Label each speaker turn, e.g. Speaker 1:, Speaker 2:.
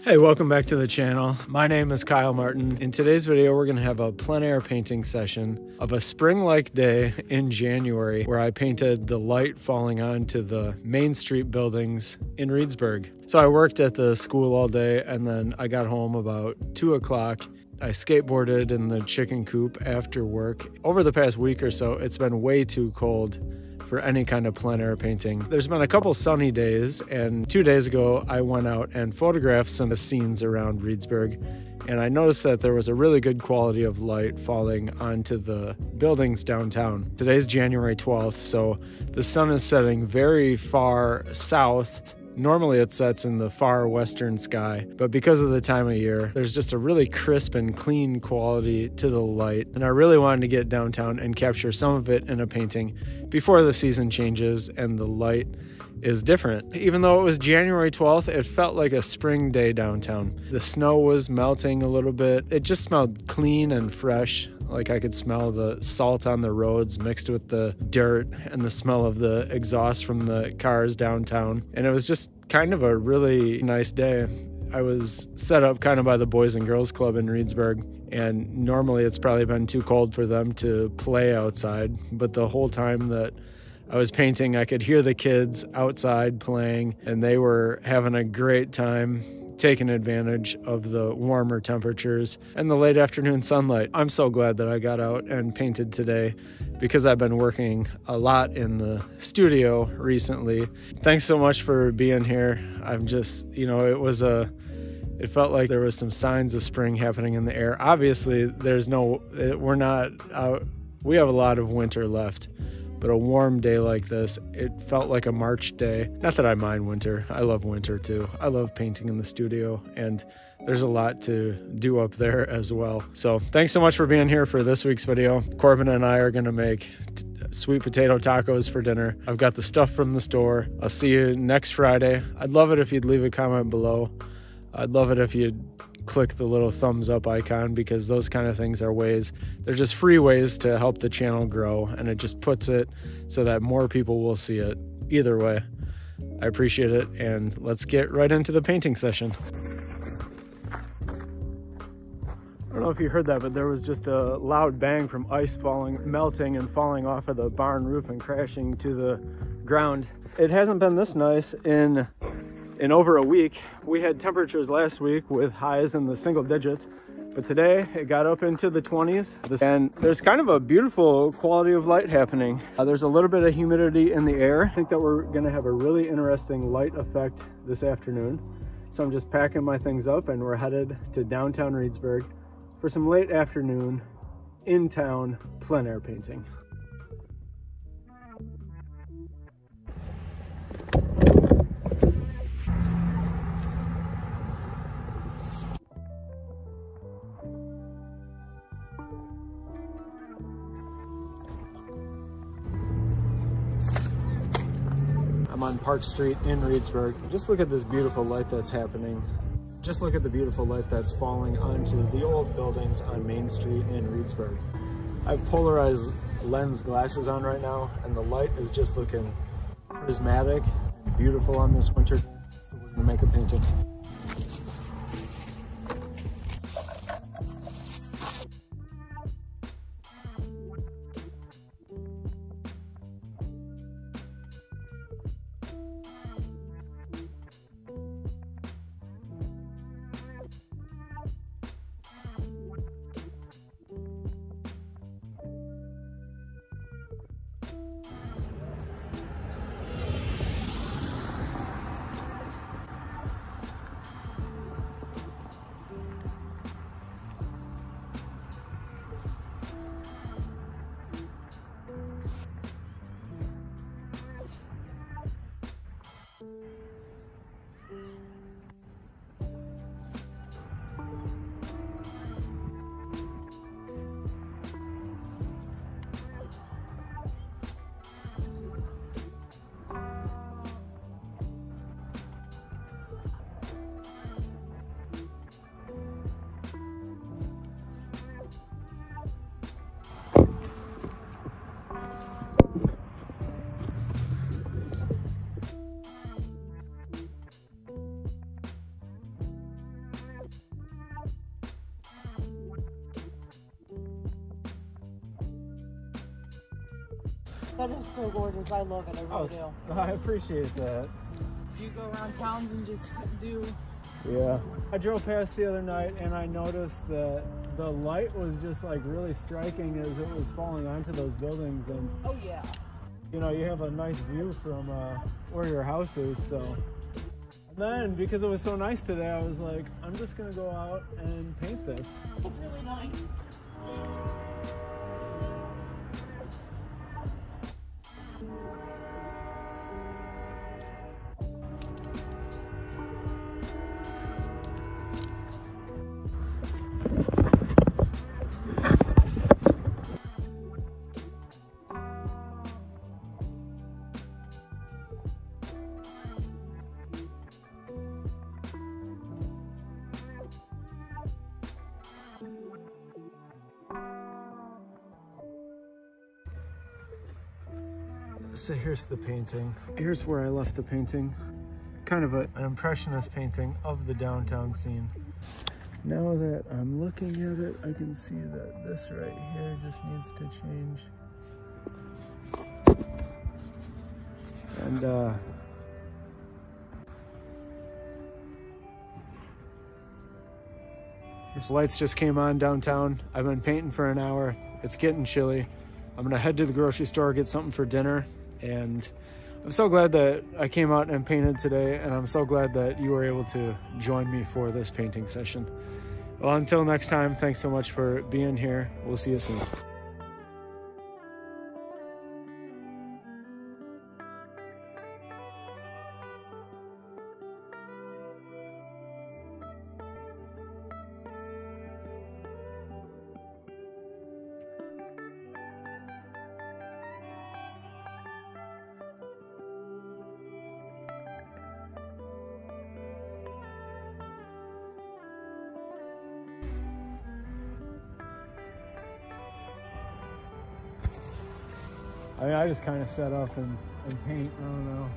Speaker 1: Hey, welcome back to the channel. My name is Kyle Martin. In today's video, we're gonna have a plein air painting session of a spring-like day in January where I painted the light falling onto the Main Street buildings in Reedsburg. So I worked at the school all day and then I got home about 2 o'clock. I skateboarded in the chicken coop after work. Over the past week or so, it's been way too cold for any kind of plein air painting. There's been a couple sunny days, and 2 days ago I went out and photographed some of the scenes around Reedsburg, and I noticed that there was a really good quality of light falling onto the buildings downtown. Today's January 12th, so the sun is setting very far south. Normally it sets in the far western sky, but because of the time of year, there's just a really crisp and clean quality to the light. And I really wanted to get downtown and capture some of it in a painting before the season changes and the light is different. Even though it was January 12th, it felt like a spring day downtown. The snow was melting a little bit. It just smelled clean and fresh. Like I could smell the salt on the roads mixed with the dirt and the smell of the exhaust from the cars downtown. And it was just kind of a really nice day. I was set up kind of by the Boys and Girls Club in Reedsburg, and normally it's probably been too cold for them to play outside, but the whole time that I was painting, I could hear the kids outside playing, and they were having a great time taking advantage of the warmer temperatures and the late afternoon sunlight. I'm so glad that I got out and painted today because I've been working a lot in the studio recently. Thanks so much for being here. I'm just, it felt like there was some signs of spring happening in the air. Obviously, we're not out. We have a lot of winter left. But a warm day like this, it felt like a March day. Not that I mind winter. I love winter too. I love painting in the studio, and there's a lot to do up there as well. So thanks so much for being here for this week's video. Corbin and I are gonna make sweet potato tacos for dinner. I've got the stuff from the store. I'll see you next Friday. I'd love it if you'd leave a comment below. I'd love it if you'd click the little thumbs up icon, because those kind of things are they're just free ways to help the channel grow, and it just puts it so that more people will see it. Either way, I appreciate it, and let's get right into the painting session. I don't know if you heard that, but there was just a loud bang from ice melting and falling off of the barn roof and crashing to the ground. It hasn't been this nice in over a week. We had temperatures last week with highs in the single digits, but today it got up into the 20s, and there's kind of a beautiful quality of light happening. There's a little bit of humidity in the air. I think that we're gonna have a really interesting light effect this afternoon. So I'm just packing my things up and we're headed to downtown Reedsburg for some late afternoon in-town plein air painting. I'm on Park Street in Reedsburg. Just look at this beautiful light that's happening. Just look at the beautiful light that's falling onto the old buildings on Main Street in Reedsburg. I have polarized lens glasses on right now, and the light is just looking prismatic and beautiful on this winter. So we're gonna make a painting.
Speaker 2: That is so gorgeous. I love it. I really do.
Speaker 1: I appreciate that.
Speaker 2: Do you go around towns and just do?
Speaker 1: Yeah. I drove past the other night and I noticed that the light was just like really striking as it was falling onto those buildings. And
Speaker 2: Oh yeah.
Speaker 1: you know, you have a nice view from where your house is. So and then because it was so nice today, I was like, I'm just gonna go out and paint this.
Speaker 2: It's really nice.
Speaker 1: So here's the painting. Here's where I left the painting. Kind of an impressionist painting of the downtown scene. Now that I'm looking at it, I can see that this right here just needs to change. And the lights just came on downtown. I've been painting for an hour. It's getting chilly. I'm gonna head to the grocery store, get something for dinner. And I'm so glad that I came out and painted today, and I'm so glad that you were able to join me for this painting session. Well, until next time, thanks so much for being here. We'll see you soon. I mean, I just kind of set up and paint. I don't know.